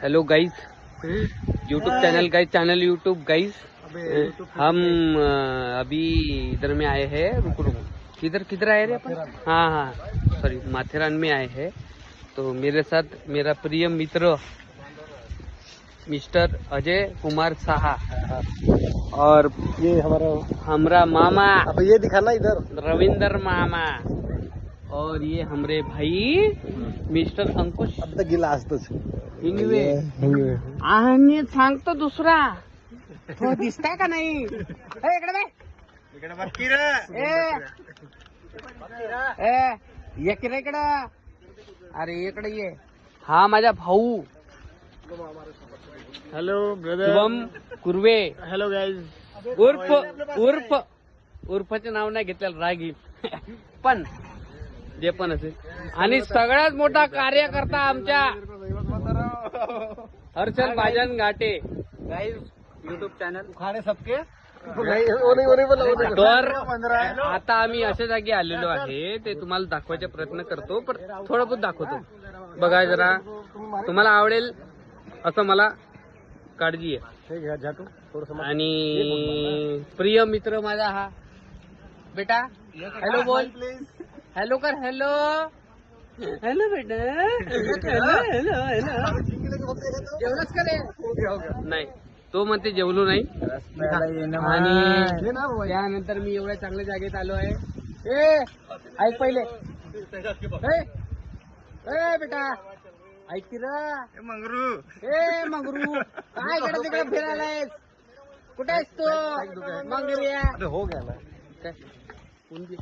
Hello guys, YouTube channel guys, channel YouTube guys. हम अभी इधर में आए हैं। रुको किधर आए रे अपन? हाँ, सॉरी, माथेरान में आए हैं। तो मेरे साथ मेरा प्रिय मित्र मिस्टर अजय कुमार साहा और ये हमारा मामा अब ये दिखाना इधर रविंदर मामा और ये हमरे भाई मिस्टर अंकुश अब तक गिला असतच हिंगवे। आणि सांगतो दुसरा तो दिसताय का नाही? इकडे ये किरे इकडं. अरे इकडे ये. हा माझा भाऊ hello Shubham Kurve hello guys. उर्फचे नाव नाही घेतलेलं रागी पण जे पण असेल. आणि सगळ्यात मोठा कार्यकर्ता आमच्या हर्षल भाजन घाटे गाइस, यूट्यूब चॅनल खाणे सबके तर आता आम्ही अशा जागी आलेलो आहे, ते तुम्हाला दाखवायचा प्रयत्न करतो, पण थोडं बहुत दाखवतो. बघा जरा, तुम्हाला आवडेल असं मला काळजी आहे. आणि प्रिय मित्र माझा हा बेटा, हॅलो बोल, हॅलो कर, हॅलो हॅलो बेटा, हॅलो जेवलंच का रे? नाही, तो म्हणते जेवलो नाही. आणि त्यानंतर मी एवढ्या चांगल्या जागेत आलो आहे. ऐक पहिले, बेटा ऐक की रे मंगरू, काय इकडे तिकडे फिरायलायस? कुठे आहेस तू मंगरिया? हो गया ना.